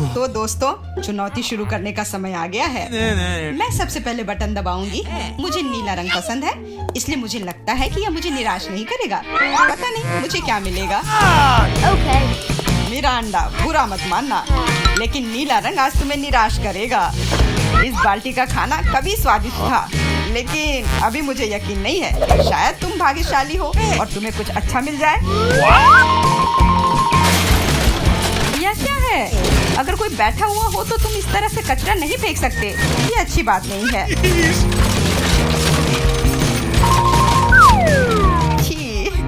तो दोस्तों, चुनौती शुरू करने का समय आ गया है। मैं सबसे पहले बटन दबाऊंगी। मुझे नीला रंग पसंद है, इसलिए मुझे लगता है कि यह मुझे निराश नहीं करेगा। पता नहीं मुझे क्या मिलेगा। मिरांडा, बुरा मत मानना, लेकिन नीला रंग आज तुम्हें निराश करेगा। इस बाल्टी का खाना कभी स्वादिष्ट था, लेकिन अभी मुझे यकीन नहीं है। शायद तुम भाग्यशाली हो और तुम्हें कुछ अच्छा मिल जाए। यह क्या है? अगर कोई बैठा हुआ हो तो तुम इस तरह से कचरा नहीं फेंक सकते। ये अच्छी बात नहीं है। छी,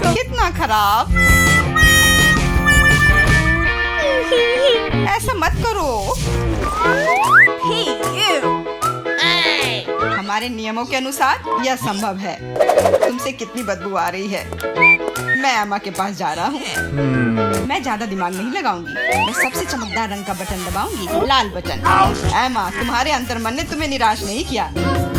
कितना खराब। ऐसा मत करो। हमारे नियमों के अनुसार यह संभव है। तुमसे कितनी बदबू आ रही है। मैं एमा के पास जा रहा हूँ। मैं ज्यादा दिमाग नहीं लगाऊंगी। मैं सबसे चमकदार रंग का बटन दबाऊंगी, लाल बटन। एमा, तुम्हारे अंतर्मन ने तुम्हें निराश नहीं किया।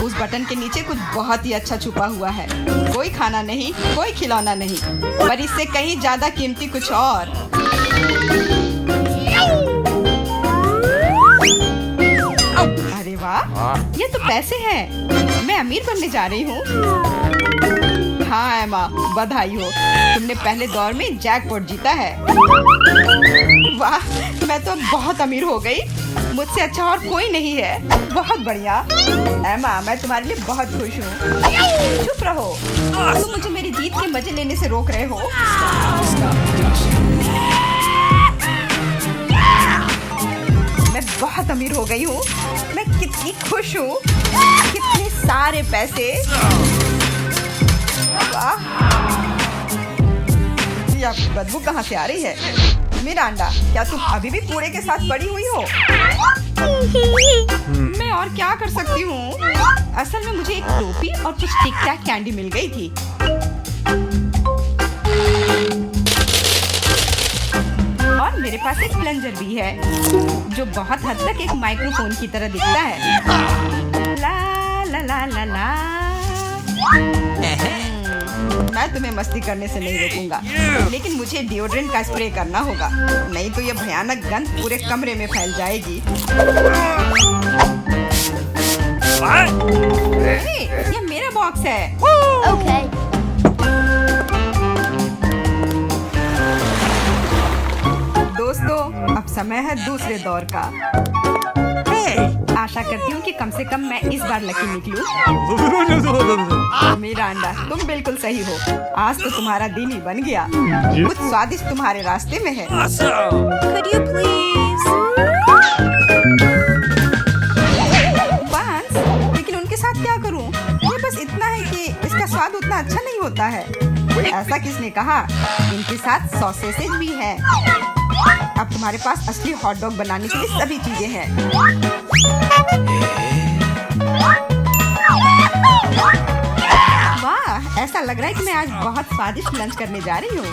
उस बटन के नीचे कुछ बहुत ही अच्छा छुपा हुआ है। कोई खाना नहीं, कोई खिलौना नहीं, पर इससे कहीं ज्यादा कीमती कुछ और। अरे वाह, ये तो पैसे हैं। मैं अमीर बनने जा रही हूँ। हाँ एमा, बधाई हो, तुमने पहले दौर में जैकपॉट जीता है। वाह, मैं तो बहुत अमीर हो गई। मुझसे अच्छा और कोई नहीं है। बहुत बढ़िया एमा, मैं तुम्हारे लिए बहुत खुश हूँ। चुप रहो, तुम मुझे मेरी जीत के मजे लेने से रोक रहे हो। मैं बहुत अमीर हो गई हूँ। मैं कितनी खुश हूँ। कितने सारे पैसे। वाह, ये आपकी बदबू कहाँ से आ रही है? मिरांडा, क्या तुम अभी भी कूड़े के साथ पड़ी हुई हो? मैं और क्या कर सकती हूँ? असल में मुझे एक टोपी और कुछ टिक टैक कैंडी मिल गई थी। और मेरे पास एक प्लंजर भी है, जो बहुत हद तक एक माइक्रोफोन की तरह दिखता है। ला ला ला ला ला। मैं तुम्हें मस्ती करने से नहीं रोकूंगा, लेकिन मुझे डिओड्रेंट का स्प्रे करना होगा, नहीं तो ये भयानक गंध पूरे कमरे में फैल जाएगी। ये मेरा बॉक्स है। दोस्तों, अब समय है दूसरे दौर का। आशा करती हूँ कि कम से कम मैं इस बार लकी निकलूं। मिरांडा, तुम बिल्कुल सही हो। आज तो तुम्हारा दिन ही बन गया। कुछ स्वादिष्ट तुम्हारे रास्ते में है। Could you please? बांस, लेकिन उनके साथ क्या करूँ? ये बस इतना है कि इसका स्वाद उतना अच्छा नहीं होता है। ऐसा किसने कहा? इनके साथ सॉसेज भी है। अब तुम्हारे पास असली हॉट डॉग बनाने के लिए सभी चीजें हैं। वाह, ऐसा लग रहा है कि मैं आज बहुत स्वादिष्ट लंच करने जा रही हूँ।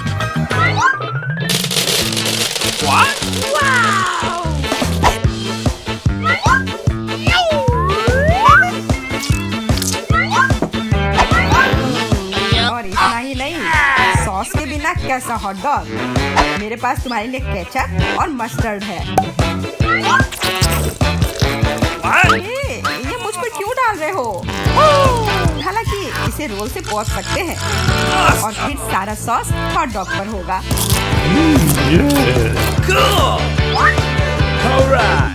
और इतना ही नहीं, सॉस के बिना कैसा हॉट डॉग? मेरे पास तुम्हारे लिए केचप और मस्टर्ड है। ये मुझ पर क्यों डाल रहे हो? हालांकि इसे रोल से पोंछ सकते हैं और फिर सारा सॉस हॉट डॉग पर होगा।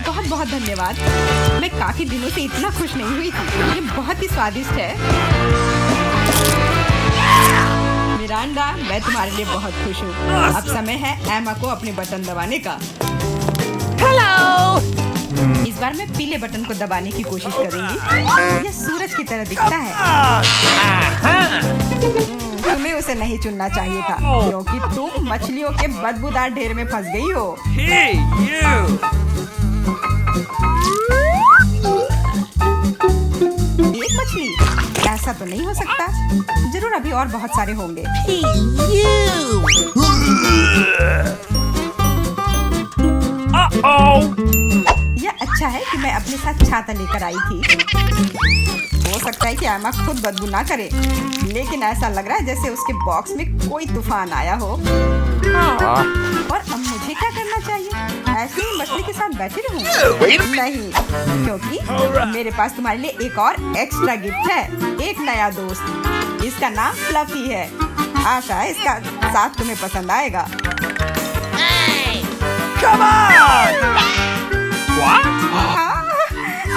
बहुत बहुत धन्यवाद। मैं काफी दिनों से इतना खुश नहीं हुई थी। ये बहुत ही स्वादिष्ट है। मिरांडा, मैं तुम्हारे लिए बहुत खुश हूँ। अब समय है एमा को अपने बटन दबाने का। हेलो। इस बार मैं पीले बटन को दबाने की कोशिश करूंगी। यह सूरज की तरह दिखता है। तुम्हें उसे नहीं चुनना चाहिए था, क्योंकि तुम मछलियों के बदबूदार ढेर में फंस गई हो। एक मछली? ऐसा तो नहीं हो सकता। जरूर अभी और बहुत सारे होंगे। यह अच्छा है कि मैं अपने साथ छाता लेकर आई थी। हो सकता है कि एमा खुद बदबू ना करे, लेकिन ऐसा लग रहा है जैसे उसके बॉक्स में कोई तूफान आया हो। और अब मुझे क्या करना चाहिए? ऐसे ही मछली के साथ बैठे रहूं? नहीं, क्योंकि मेरे पास तुम्हारे लिए एक और एक्स्ट्रा गिफ्ट है। एक नया दोस्त, इसका नाम फ्लफी है। आशा है इसका साथ तुम्हें पसंद आएगा। हाँ,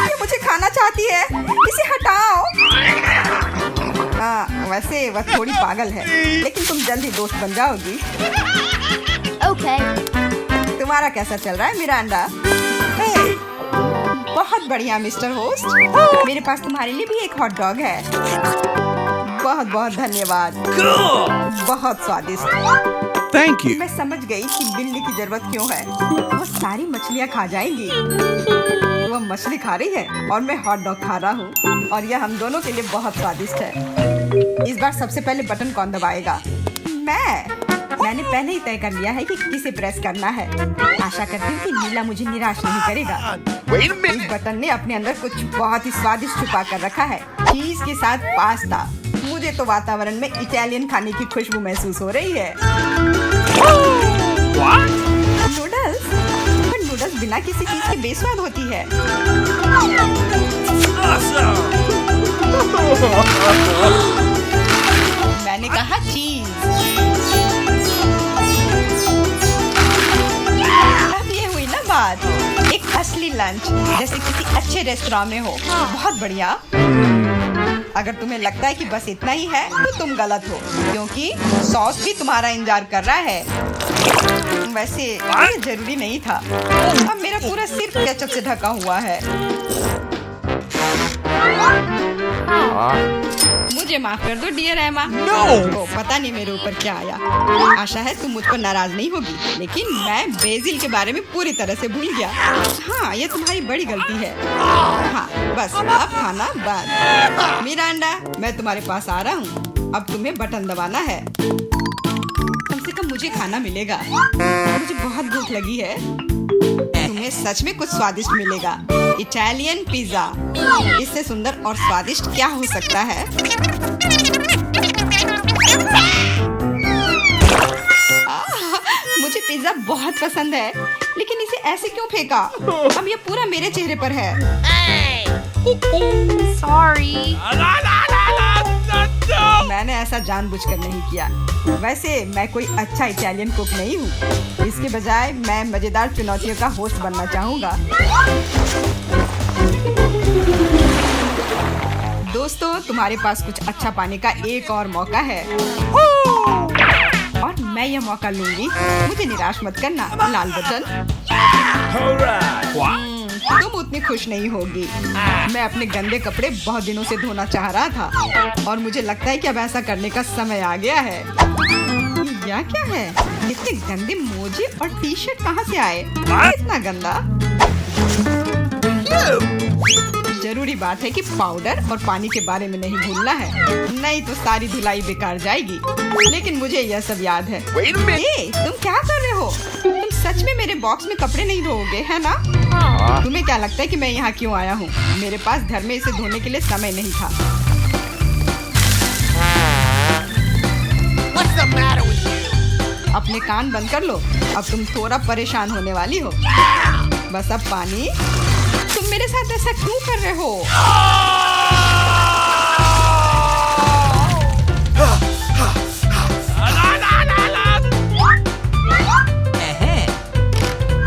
ये मुझे खाना चाहती है, इसे हटाओ। हाँ, वैसे वह थोड़ी पागल है, लेकिन तुम जल्दी दोस्त बन जाओगी। Okay. तुम्हारा कैसा चल रहा है मिरांडा? बहुत बढ़िया मिस्टर होस्ट। मेरे पास तुम्हारे लिए भी एक हॉट डॉग है। बहुत बहुत धन्यवाद। बहुत स्वादिष्ट। Thank you. मैं समझ गई कि बिल्ली की जरूरत क्यों है। वो सारी मछलियाँ खा जाएंगी। वो मछली खा रही है और मैं हॉट डॉग खा रहा हूँ, और यह हम दोनों के लिए बहुत स्वादिष्ट है। इस बार सबसे पहले बटन कौन दबाएगा? मैंने पहले ही तय कर लिया है कि किसे प्रेस करना है। आशा करती हूँ कि नीला मुझे निराश नहीं करेगा। इस बटन ने अपने अंदर कुछ बहुत ही स्वादिष्ट छुपा कर रखा है। चीज के साथ पास्ता। मुझे तो वातावरण में इटालियन खाने की खुशबू महसूस हो रही है। नूडल्स? पर नूडल्स बिना किसी चीज के बेस्वाद होती है। मैंने कहा चीज। अब ये हुई ना बात, एक असली लंच जैसे किसी अच्छे रेस्टोरेंट में हो। बहुत बढ़िया। अगर तुम्हें लगता है कि बस इतना ही है तो तुम गलत हो, क्योंकि सॉस भी तुम्हारा इंतजार कर रहा है। वैसे ये जरूरी नहीं था। अब मेरा पूरा सिर केचप से ढका हुआ है। मुझे माफ कर दो डियर एमा। तो पता नहीं मेरे ऊपर क्या आया। आशा है तुम मुझ पर नाराज नहीं होगी, लेकिन मैं बेसिल के बारे में पूरी तरह से भूल गया। हाँ, ये तुम्हारी बड़ी गलती है। हाँ, बस अब खाना बंद। मिरांडा, मैं तुम्हारे पास आ रहा हूँ। अब तुम्हें बटन दबाना है। कम से कम मुझे खाना मिलेगा। मुझे बहुत भूख लगी है। तुम्हें सच में कुछ स्वादिष्ट मिलेगा। Italian pizza. इससे सुंदर और स्वादिष्ट क्या हो सकता है? मुझे पिज्जा बहुत पसंद है, लेकिन इसे ऐसे क्यों फेंका? अब ये पूरा मेरे चेहरे पर है। Sorry. मैंने ऐसा जानबूझकर नहीं किया। वैसे मैं कोई अच्छा इटालियन कुक नहीं हूँ। इसके बजाय मैं मजेदार चुनौतियों का होस्ट बनना चाहूँगा। दोस्तों, तुम्हारे पास कुछ अच्छा पाने का एक और मौका है, और मैं यह मौका लूंगी। मुझे निराश मत करना। लाल बटन। तुम उतनी खुश नहीं होगी। मैं अपने गंदे कपड़े बहुत दिनों से धोना चाह रहा था, और मुझे लगता है कि अब ऐसा करने का समय आ गया है। यह क्या है? इतने गंदे मोजे और टी शर्ट कहाँ से आए? इतना गंदा। जरूरी बात है कि पाउडर और पानी के बारे में नहीं भूलना है, नहीं तो सारी धुलाई बेकार जाएगी। लेकिन मुझे यह सब याद है। तुम क्या कर रहे हो? तुम सच में मेरे बॉक्स में कपड़े नहीं धोओगे, है ना? तुम्हें क्या लगता है कि मैं यहाँ क्यों आया हूँ? मेरे पास घर में इसे धोने के लिए समय नहीं था। अपने कान बंद कर लो। अब तुम थोड़ा परेशान होने वाली हो। बस अब पानी। तुम मेरे साथ ऐसा क्यों कर रहे हो?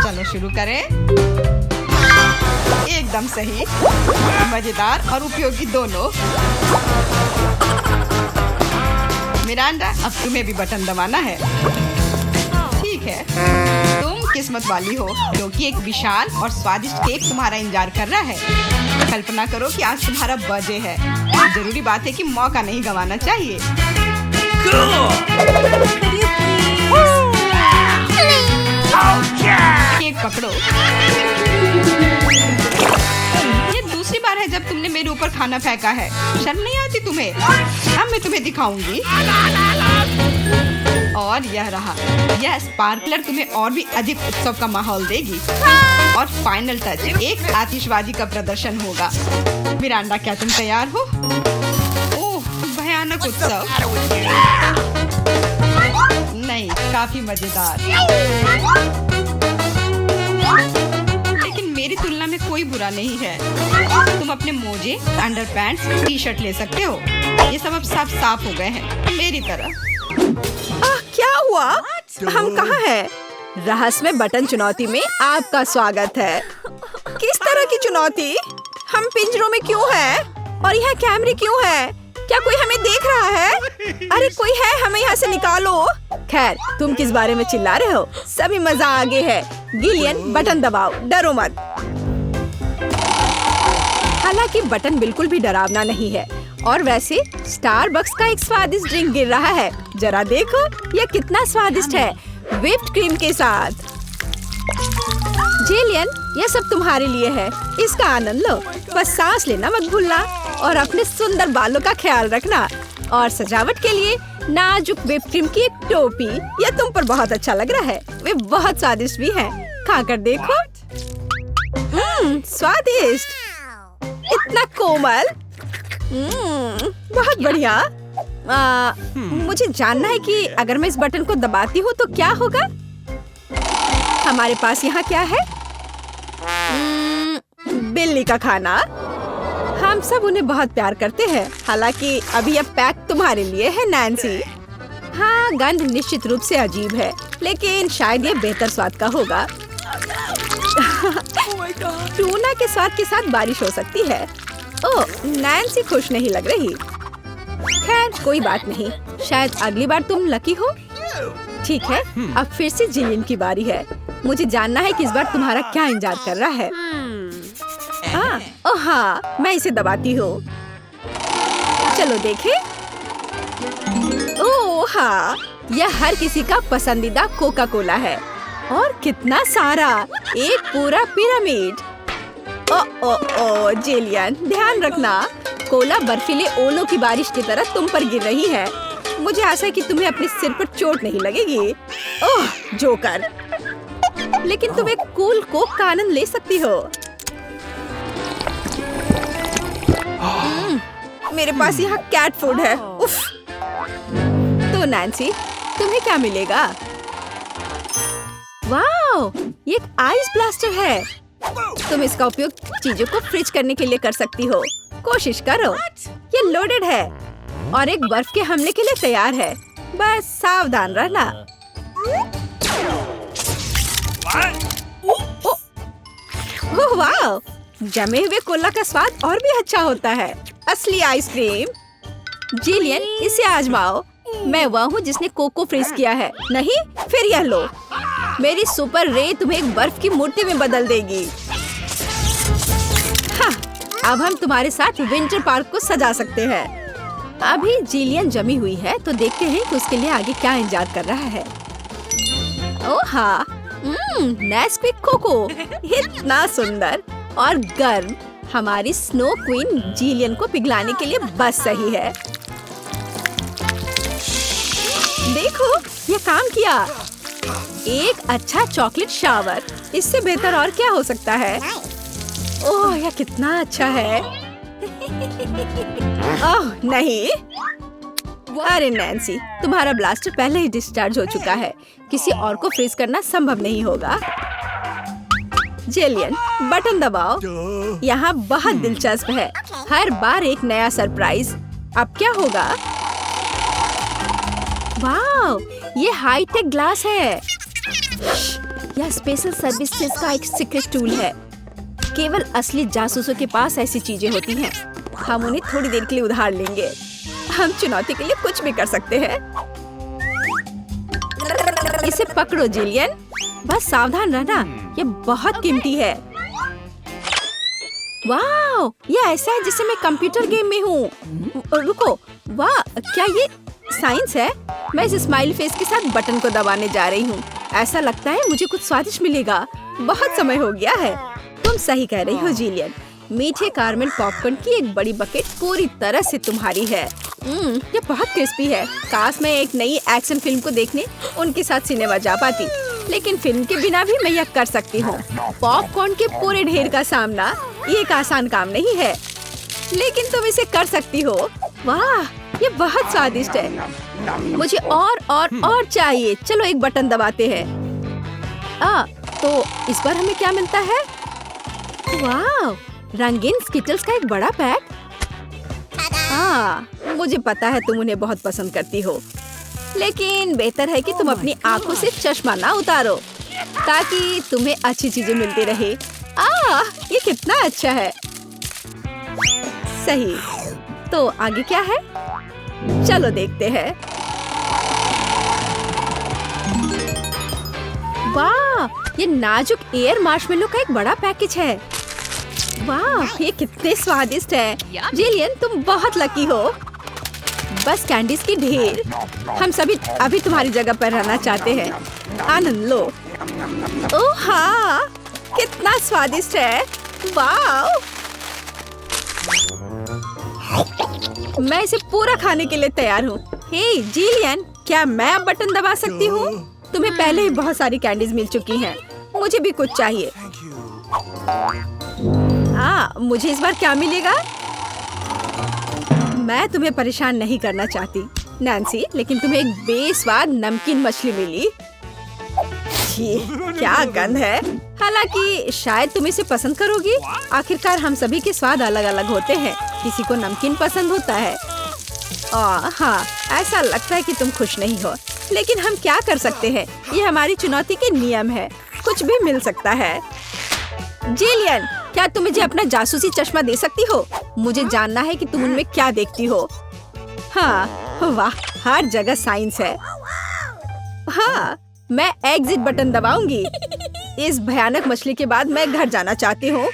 चलो शुरू करें। एकदम सही, मजेदार और उपयोगी दोनों। मिरांडा, अब तुम्हें भी बटन दबाना है। ठीक है, तुम किस्मत वाली हो, क्योंकि एक विशाल और स्वादिष्ट केक तुम्हारा इंतजार कर रहा है। कल्पना करो कि आज तुम्हारा बर्थडे है। जरूरी बात है कि मौका नहीं गंवाना चाहिए। केक पकड़ो। ये दूसरी बार है जब तुमने मेरे ऊपर खाना फेंका है। शर्म नहीं आती तुम्हें? अब मैं तुम्हें दिखाऊंगी। और यह रहा। यह स्पार्कलर तुम्हें और भी अधिक उत्सव का माहौल देगी। और फाइनल टच, एक आतिशबाजी का प्रदर्शन होगा। मिरांडा, क्या तुम तैयार हो? ओह, भयानक उत्सव। नहीं, काफी मजेदार। बुरा नहीं है। तुम अपने मोजे, अंडरपैंट्स, टी शर्ट ले सकते हो। ये सब अब सब साफ हो गए हैं मेरी तरह। क्या हुआ? हम कहाँ हैं? रहस्यमय बटन चुनौती में आपका स्वागत है। किस तरह की चुनौती? हम पिंजरों में क्यों हैं? और यहाँ कैमरे क्यों हैं? क्या कोई हमें देख रहा है? अरे कोई है, हमें यहाँ से निकालो। खैर, तुम किस बारे में चिल्ला रहे हो? सभी मजा आगे है। गिलियन, बटन दबाओ, डरो मत। हालांकि बटन बिल्कुल भी डरावना नहीं है। और वैसे स्टारबक्स का एक स्वादिष्ट ड्रिंक गिर रहा है। जरा देखो, यह कितना स्वादिष्ट है, व्हिप्ड क्रीम के साथ। जिलियन, यह सब तुम्हारे लिए है, इसका आनंद लो। बस सांस लेना मत भूलना और अपने सुंदर बालों का ख्याल रखना। और सजावट के लिए नाजुक व्हिप्ड क्रीम की एक टोपी, यह तुम पर बहुत अच्छा लग रहा है। वे बहुत स्वादिष्ट भी हैं, खाकर देखो। स्वादिष्ट, इतना कोमल। बहुत बढ़िया। मुझे जानना है कि अगर मैं इस बटन को दबाती हूँ तो क्या होगा? हमारे पास यहाँ क्या है? बिल्ली का खाना। हम सब उन्हें बहुत प्यार करते हैं। हालांकि अभी यह पैक तुम्हारे लिए है, नैन्सी। हाँ, गंध निश्चित रूप से अजीब है, लेकिन शायद ये बेहतर स्वाद का होगा। टूना के स्वाद के साथ बारिश हो सकती है। ओह, नैन्सी खुश नहीं लग रही। खैर, कोई बात नहीं, शायद अगली बार तुम लकी हो। ठीक है, अब फिर से जिलियन की बारी है। मुझे जानना है कि इस बार तुम्हारा क्या इंतजार कर रहा है। ओह हाँ, मैं इसे दबाती हूँ। चलो देखें। ओह हाँ, यह हर किसी का पसंदीदा कोका कोला है। और कितना सारा, एक पूरा पिरामिड। ओ जिलियन, ध्यान रखना, कोला बर्फीले ओलों की बारिश की तरह तुम पर गिर रही है। मुझे आशा है कि तुम्हें अपने सिर पर चोट नहीं लगेगी। ओह जोकर, लेकिन तुम एक कूल कोक का आनंद ले सकती हो। मेरे पास यहाँ कैट फूड है। उफ। तो नैन्सी, तुम्हें क्या मिलेगा? वाओ, ये एक आइस ब्लास्टर है। तुम इसका उपयोग चीजों को फ्रीज करने के लिए कर सकती हो। कोशिश करो। ये लोडेड है और एक बर्फ के हमले के लिए तैयार है। बस सावधान रहना। ओह वाह, जमे हुए कोला का स्वाद और भी अच्छा होता है। असली आइसक्रीम। जिलियन, इसे आजमाओ। मैं वह हूँ जिसने कोको फ्रीज किया है। नहीं, फिर यह लो। मेरी सुपर रे तुम्हें एक बर्फ की मूर्ति में बदल देगी। हाँ, अब हम तुम्हारे साथ विंटर पार्क को सजा सकते हैं। अभी जिलियन जमी हुई है, तो देखते हैं कि उसके लिए आगे क्या इंतजार कर रहा है। ओह हाँ, नेस्क्विक कोको, इतना सुंदर और गर्म। हमारी स्नो क्वीन जिलियन को पिघलाने के लिए बस सही है। देखो, ये काम किया। एक अच्छा चॉकलेट शावर, इससे बेहतर और क्या हो सकता है? ओह, यह कितना अच्छा है। ओह नहीं, अरे नैन्सी, तुम्हारा ब्लास्टर पहले ही डिस्चार्ज हो चुका है। किसी और को फ्रीज करना संभव नहीं होगा। जिलियन, बटन दबाओ। यहाँ बहुत दिलचस्प है, हर बार एक नया सरप्राइज। अब क्या होगा? वाओ, ये हाईटेक ग्लास है। यह स्पेशल सर्विसेज का एक सीक्रेट टूल है। केवल असली जासूसों के पास ऐसी चीजें होती हैं। हम उन्हें थोड़ी देर के लिए उधार लेंगे। हम चुनौती के लिए कुछ भी कर सकते हैं। इसे पकड़ो जिलियन, बस सावधान रहना, ये बहुत कीमती है। वाह, ये ऐसा है जैसे मैं कंप्यूटर गेम में हूँ। रुको, वाह, क्या ये साइंस है? मैं इस स्माइल फेस के साथ बटन को दबाने जा रही हूँ। ऐसा लगता है मुझे कुछ स्वादिष्ट मिलेगा। बहुत समय हो गया है। तुम सही कह रही हो जिलियन। मीठे कारमेल पॉपकॉर्न की एक बड़ी बकेट पूरी तरह से तुम्हारी है। ये बहुत क्रिस्पी है। काश मैं एक नई एक्शन फिल्म को देखने उनके साथ सिनेमा जा पाती, लेकिन फिल्म के बिना भी मैं यह कर सकती हूँ। पॉपकॉर्न के पूरे ढेर का सामना ये एक आसान काम नहीं है, लेकिन तुम इसे कर सकती हो। वाह, ये बहुत स्वादिष्ट है। मुझे और चाहिए। चलो एक बटन दबाते हैं। तो इस बार हमें क्या मिलता है? वाह, रंगीन स्किटल्स का एक बड़ा पैक। हाँ, मुझे पता है तुम उन्हें बहुत पसंद करती हो, लेकिन बेहतर है कि तुम अपनी आंखों से चश्मा ना उतारो ताकि तुम्हें अच्छी चीजें मिलती रहे। ये कितना अच्छा है। सही, तो आगे क्या है? चलो देखते हैं। वाह, ये नाजुक एयर मार्शमेलो का एक बड़ा पैकेज है। वाह, ये कितने स्वादिष्ट है। जिलियन, तुम बहुत लकी हो। बस कैंडीज की ढेर। हम सभी अभी तुम्हारी जगह पर रहना चाहते हैं। आनंद लो। ओह हाँ, कितना स्वादिष्ट है। वाह, मैं इसे पूरा खाने के लिए तैयार हूँ। हे जिलियन, क्या मैं अब बटन दबा सकती हूँ? तुम्हें पहले ही बहुत सारी कैंडीज मिल चुकी हैं। मुझे भी कुछ चाहिए। मुझे इस बार क्या मिलेगा? मैं तुम्हें परेशान नहीं करना चाहती नैन्सी, लेकिन तुम्हें एक बेस्वाद नमकीन मछली मिली। क्या गंध है। हालांकि शायद तुम इसे पसंद करोगी। आखिरकार हम सभी के स्वाद अलग अलग होते हैं। किसी को नमकीन पसंद होता है। हाँ, ऐसा लगता है कि तुम खुश नहीं हो, लेकिन हम क्या कर सकते हैं? ये हमारी चुनौती के नियम है। कुछ भी मिल सकता है। जिलियन, क्या तुम मुझे अपना जासूसी चश्मा दे सकती हो? मुझे जानना है कि तुम उनमें क्या देखती हो। हाँ, वाह, हर जगह साइंस है। हाँ, मैं एग्जिट बटन दबाऊंगी। इस भयानक मछली के बाद मैं घर जाना चाहती हूँ।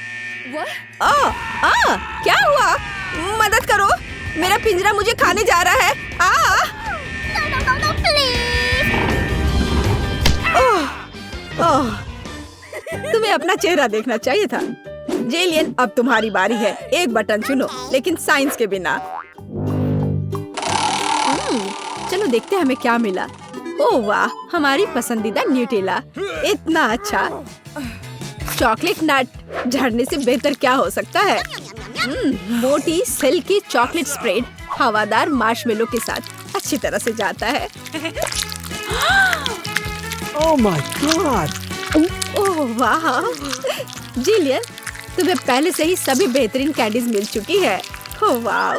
क्या हुआ? मदद करो, मेरा पिंजरा मुझे खाने जा रहा है। No, please. तुम्हें अपना चेहरा देखना चाहिए था। जेलियन, अब तुम्हारी बारी है। एक बटन चुनो, लेकिन साइंस के बिना। चलो देखते हैं हमें क्या मिला। ओह वाह, हमारी पसंदीदा न्यूटेला। इतना अच्छा। चॉकलेट नट झड़ने से बेहतर क्या हो सकता है? मोटी सिल्की चॉकलेट स्प्रेड हवादार मार्शमेलो के साथ अच्छी तरह से जाता है। Oh my God! ओह वाह, जिलियन, तुम्हें पहले से ही सभी बेहतरीन कैंडीज मिल चुकी है। ओह वाह,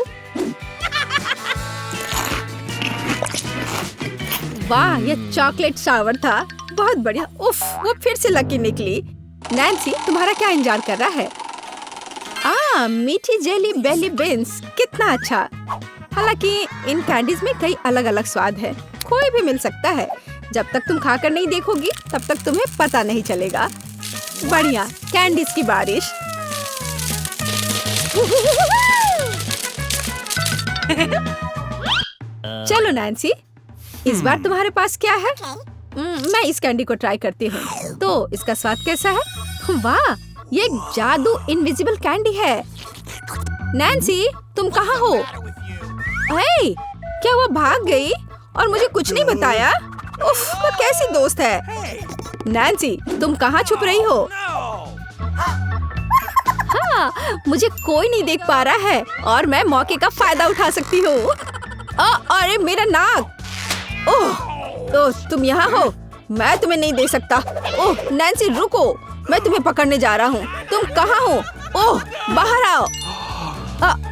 वाह, ये चॉकलेट शावर था। बहुत बढ़िया। उफ, वो फिर से लकी निकली। नैन्सी, तुम्हारा क्या इंतजार कर रहा है? मीठी जेली बेली बीन्स, कितना अच्छा। हालांकि इन कैंडीज में कई अलग अलग स्वाद है। कोई भी मिल सकता है। जब तक तुम खाकर नहीं देखोगी, तब तक तुम्हें पता नहीं चलेगा। बढ़िया, कैंडीज की बारिश। चलो नैन्सी, इस बार तुम्हारे पास क्या है? मैं इस कैंडी को ट्राई करती हूँ। तो इसका स्वाद कैसा है? वाह, ये एक जादू इनविजिबल कैंडी है। नैन्सी, तुम कहाँ हो? हे, क्या वो भाग गई और मुझे कुछ नहीं बताया? उफ, वो कैसी दोस्त है। नैन्सी, तुम कहाँ छुप रही हो? हाँ, मुझे कोई नहीं देख पा रहा है और मैं मौके का फायदा उठा सकती हूँ। अरे मेरा नाक। ओह, तुम यहाँ हो? मैं तुम्हें नहीं दे सकता। ओह नैन्सी, रुको, मैं तुम्हें पकड़ने जा रहा हूँ। तुम कहाँ हो? ओह, बाहर आओ।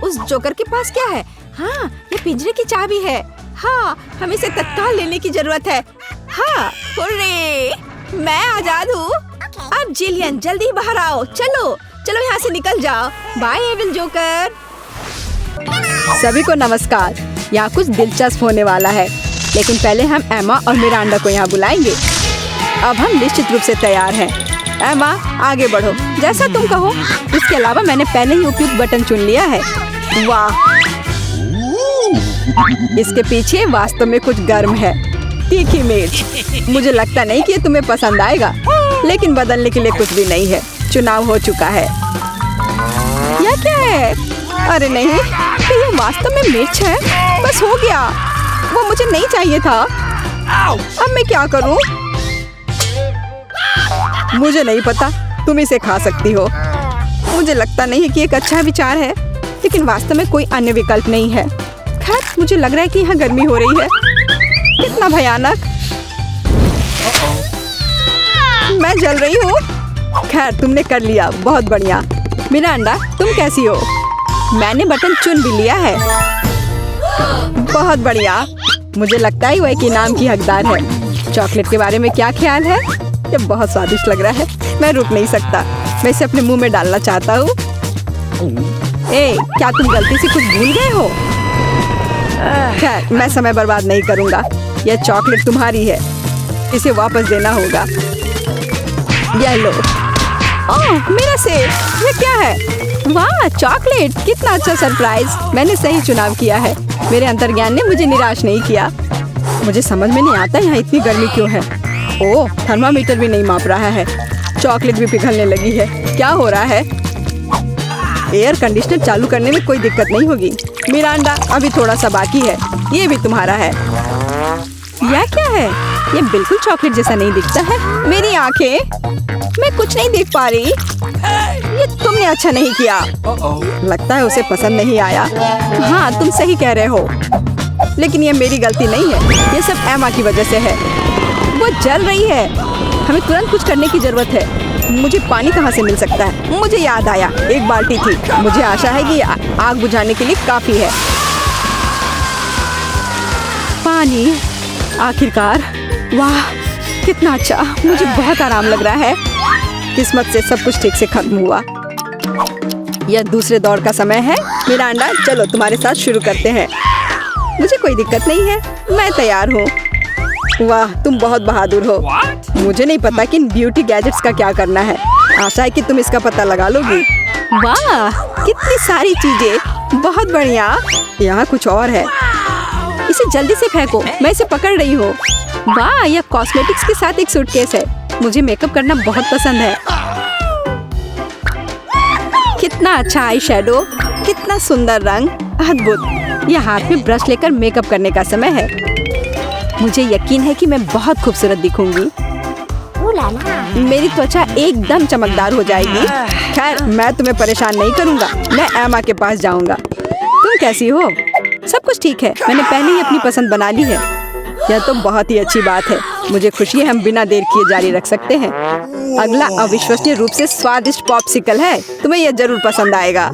उस जोकर के पास क्या है? हाँ, ये पिंजरे की चाबी है। हाँ, हमें इसे तत्काल लेने की जरूरत है। हाँ, हुर्रे, मैं आजाद हूँ। अब जिलियन, जल्दी बाहर आओ। चलो चलो, यहाँ से निकल जाओ। Bye evil joker. सभी को नमस्कार। यहाँ कुछ दिलचस्प होने वाला है, लेकिन पहले हम एमा और मिरांडा को यहाँ बुलाएंगे। अब हम निश्चित रूप से तैयार हैं। एमा, आगे बढ़ो, जैसा तुम कहो। इसके अलावा मैंने पहले ही उपयुक्त बटन चुन लिया है। वाह, इसके पीछे वास्तव में कुछ गर्म है। तीखी मिर्च। मुझे लगता नहीं कि ये तुम्हें पसंद आएगा, लेकिन बदलने के लिए कुछ भी नहीं है। चुनाव हो चुका है। यह क्या है? अरे नहीं, तो ये वास्तव में मिर्च है। बस हो गया, वो मुझे नहीं चाहिए था। अब मैं क्या करूं? मुझे नहीं पता, तुम इसे खा सकती हो। मुझे लगता नहीं है कि एक अच्छा विचार है, लेकिन वास्तव में कोई अन्य विकल्प नहीं है। खैर, मुझे लग रहा है कि यहाँ गर्मी हो रही है। कितना भयानक। मैं जल रही हूँ। खैर, तुमने कर लिया, बहुत बढ़िया। मिरांडा, तुम कैसी हो? मैंने बटन चुन भी लिया है। बहुत बढ़िया। मुझे लगता है वह एक इनाम की हकदार है। चॉकलेट के बारे में क्या ख्याल है? ये बहुत स्वादिष्ट लग रहा है। मैं रुक नहीं सकता। मैं इसे अपने मुंह में डालना चाहता हूँ। क्या तुम गलती से कुछ भूल गए हो? खैर, मैं समय बर्बाद नहीं करूँगा। यह चॉकलेट तुम्हारी है, इसे वापस देना होगा। यह लो। ओह, मेरा सेब। ये क्या है? वाह, चॉकलेट! कितना अच्छा सरप्राइज। मैंने सही चुनाव किया है। मेरे अंतर्ज्ञान ने मुझे निराश नहीं किया। मुझे समझ में नहीं आता यहाँ इतनी गर्मी क्यों है। ओह, थर्मामीटर भी नहीं माप रहा है। चॉकलेट भी पिघलने लगी है। क्या हो रहा है? एयर कंडीशनर चालू करने में कोई दिक्कत नहीं होगी। मिरांडा, अभी थोड़ा सा बाकी है। ये भी तुम्हारा है। यह क्या है? ये बिल्कुल चॉकलेट जैसा नहीं दिखता है। मेरी आंखें, मैं कुछ नहीं देख पा रही। ये तुमने अच्छा नहीं किया। लगता है उसे पसंद नहीं आया। हाँ, तुम सही कह रहे हो, लेकिन ये मेरी गलती नहीं है। ये सब एमा की वजह से है। वो जल रही है। हमें तुरंत कुछ करने की जरूरत है। मुझे पानी कहाँ से मिल सकता है? मुझे याद आया, एक बाल्टी थी। मुझे आशा है कि आग बुझाने के लिए काफी है। पानी, आखिरकार। वाह, कितना अच्छा। मुझे बहुत आराम लग रहा है। किस्मत से सब कुछ ठीक से खत्म हुआ। यह दूसरे दौर का समय है। मिरांडा, चलो तुम्हारे साथ शुरू करते हैं। मुझे कोई दिक्कत नहीं है, मैं तैयार हूँ। वाह, तुम बहुत बहादुर हो। मुझे नहीं पता कि इन ब्यूटी गैजेट्स का क्या करना है। आशा है कि तुम इसका पता लगा लोगी। वाह, कितनी सारी चीजें। बहुत बढ़िया। यहाँ कुछ और है। इसे जल्दी से फेंको, मैं इसे पकड़ रही हूँ। वाह, यह कॉस्मेटिक्स के साथ एक सूटकेस है। मुझे मेकअप करना बहुत पसंद है। कितना अच्छा आई शेडो, कितना सुंदर रंग, अद्भुत। यह हाथ में ब्रश लेकर मेकअप करने का समय है। मुझे यकीन है कि मैं बहुत खूबसूरत दिखूंगी। मेरी त्वचा एकदम चमकदार हो जाएगी। खैर, मैं तुम्हें परेशान नहीं करूंगा। मैं एमा के पास जाऊंगा। तुम कैसी हो? सब कुछ ठीक है। मैंने पहले ही अपनी पसंद बना ली है। यह तो बहुत ही अच्छी बात है। मुझे खुशी है हम बिना देर किए जारी रख सकते हैं। अगला अविश्वसनीय रूप से स्वादिष्ट पॉप्सिकल है। तुम्हें यह जरूर पसंद आएगा।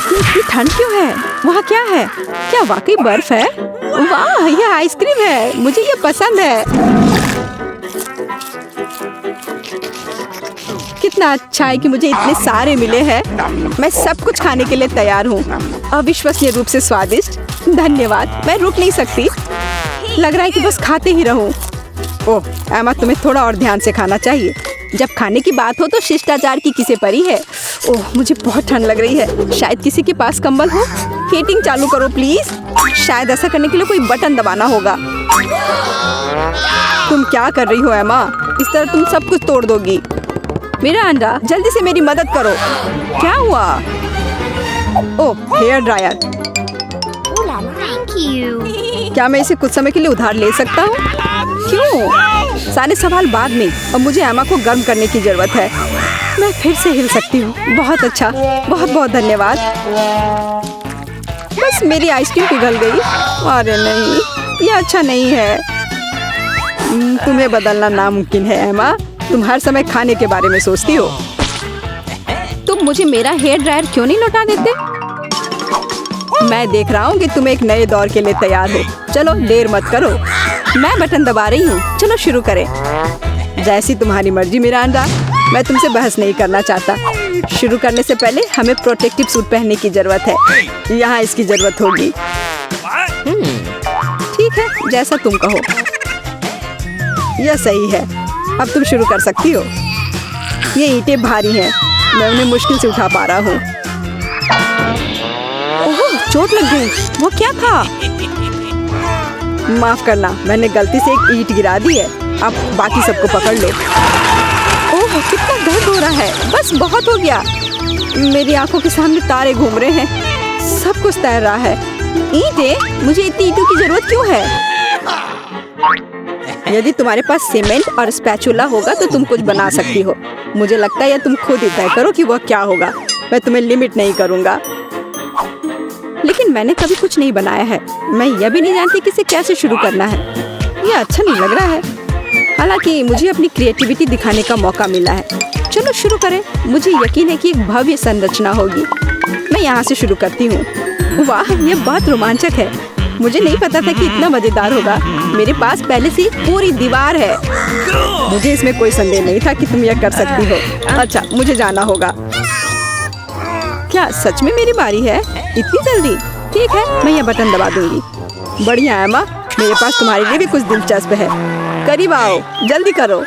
इतनी ठंड क्यों है? वहाँ क्या है? क्या वाकई बर्फ है? वाह, यह आइसक्रीम है। मुझे यह पसंद है। कितना अच्छा है कि मुझे इतने सारे मिले हैं। मैं सब कुछ खाने के लिए तैयार हूँ। अविश्वसनीय रूप से स्वादिष्ट। धन्यवाद, मैं रुक नहीं सकती। लग रहा है कि बस खाते ही रहूं। ओह एमा, तुम्हें थोड़ा और ध्यान से खाना चाहिए। जब खाने की बात हो तो शिष्टाचार की किसे परी है। ओह, मुझे बहुत ठंड लग रही है। शायद किसी के पास कंबल हो। हीटिंग चालू करो प्लीज। शायद ऐसा करने के लिए कोई बटन दबाना होगा। तुम क्या कर रही हो एमा? इस तरह तुम सब कुछ तोड़ दोगी। मिरांडा, जल्दी से मेरी मदद करो। क्या हुआ? ओह, हेयर ड्रायर। क्या मैं इसे कुछ समय के लिए उधार ले सकता हूँ? क्यों? सारे सवाल बाद में। अब मुझे एमा को गर्म करने की जरूरत है। मैं फिर से हिल सकती हूँ। बहुत अच्छा, बहुत बहुत धन्यवाद। बस मेरी आइसक्रीम पिघल गई। अरे नहीं, यह अच्छा नहीं है। तुम्हें बदलना नामुमकिन है एमा। तुम हर समय खाने के बारे में सोचती हो। तुम मुझे मेरा हेयर ड्रायर क्यों नहीं लौटा देते? मैं देख रहा हूँ कि तुम एक नए दौर के लिए तैयार हो। चलो देर मत करो। मैं बटन दबा रही हूँ। चलो शुरू करें। जैसी तुम्हारी मर्जी मिरांडा। मैं तुमसे बहस नहीं करना चाहता। शुरू करने से पहले हमें प्रोटेक्टिव सूट पहनने की जरूरत है। यहाँ इसकी जरूरत होगी। ठीक है, जैसा तुम कहो। यह सही है। अब तुम शुरू कर सकती हो। ये ईंटें भारी हैं। मैं उन्हें मुश्किल से उठा पा रहा हूँ। ओह, चोट लग गई। वो क्या था? माफ करना, मैंने गलती से एक ईंट गिरा दी है। अब बाकी सबको पकड़ लो। ओह, कितना दर्द हो रहा है। बस बहुत हो गया। मेरी आंखों के सामने तारे घूम रहे हैं। सब कुछ तैर रहा है। ईंटें? मुझे इतनी ईंटों की जरूरत क्यों है? यदि तुम्हारे पास सीमेंट और स्पैचुला होगा तो तुम कुछ बना सकती हो। मुझे लगता है या तुम खुद ही तय करो कि वह क्या होगा। मैं तुम्हें लिमिट नहीं करूँगा। लेकिन मैंने कभी कुछ नहीं बनाया है। मैं यह भी नहीं जानती कि इसे कैसे शुरू करना है। यह अच्छा नहीं लग रहा है। हालांकि मुझे अपनी क्रिएटिविटी दिखाने का मौका मिला है। चलो शुरू करें। मुझे यकीन है कि एक भव्य संरचना होगी। मैं यहाँ से शुरू करती हूँ। वाह, ये बहुत रोमांचक है। मुझे नहीं पता था कि इतना मजेदार होगा। मेरे पास पहले से ही पूरी दीवार है। मुझे इसमें कोई संदेह नहीं था कि तुम यह कर सकती हो। अच्छा, मुझे जाना होगा। क्या सच में मेरी बारी है? इतनी जल्दी? ठीक है, मैं यह बटन दबा दूंगी। बढ़िया एमा, मेरे पास तुम्हारे लिए भी कुछ दिलचस्प है। करीब आओ, जल्दी करो।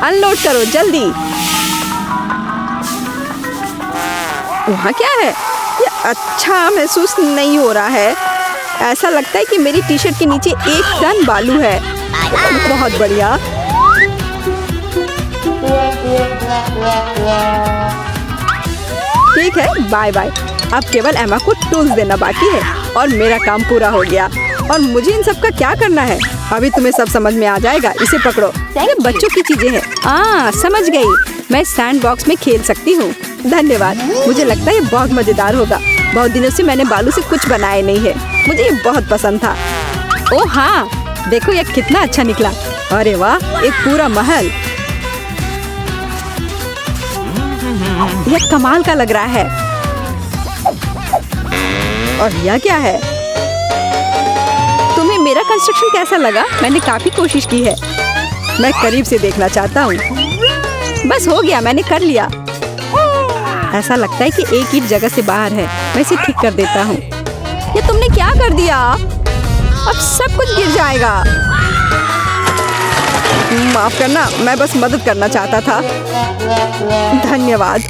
अनलोड करो जल्दी। वहाँ क्या है? ये अच्छा महसूस नहीं हो रहा है। ऐसा लगता है कि मेरी टी शर्ट के नीचे 1 टन बालू है। बहुत बढ़िया। ठीक है, बाय बाय। अब केवल एमा को टूल्स देना बाकी है और मेरा काम पूरा हो गया। और मुझे इन सब का क्या करना है? अभी तुम्हें सब समझ में आ जाएगा। इसे पकड़ो। ये बच्चों की चीजें हैं। समझ गई। मैं सैंड बॉक्स में खेल सकती हूँ। धन्यवाद। मुझे लगता है ये बहुत मजेदार होगा। बहुत दिनों से मैंने बालू से कुछ बनाया नहीं है। मुझे ये बहुत पसंद था। ओह हाँ, देखो ये कितना अच्छा निकला। अरे वाह, एक पूरा महल। यह कमाल का लग रहा है। और यह क्या है? तुम्हें मेरा कंस्ट्रक्शन कैसा लगा? मैंने काफी कोशिश की है। मैं करीब से देखना चाहता हूँ। बस हो गया, मैंने कर लिया। ऐसा लगता है कि एक ईंट जगह से बाहर है। मैं इसे ठीक कर देता हूँ। ये तुमने क्या कर दिया? अब सब कुछ गिर जाएगा। माफ करना, मैं बस मदद करना चाहता था। धन्यवाद।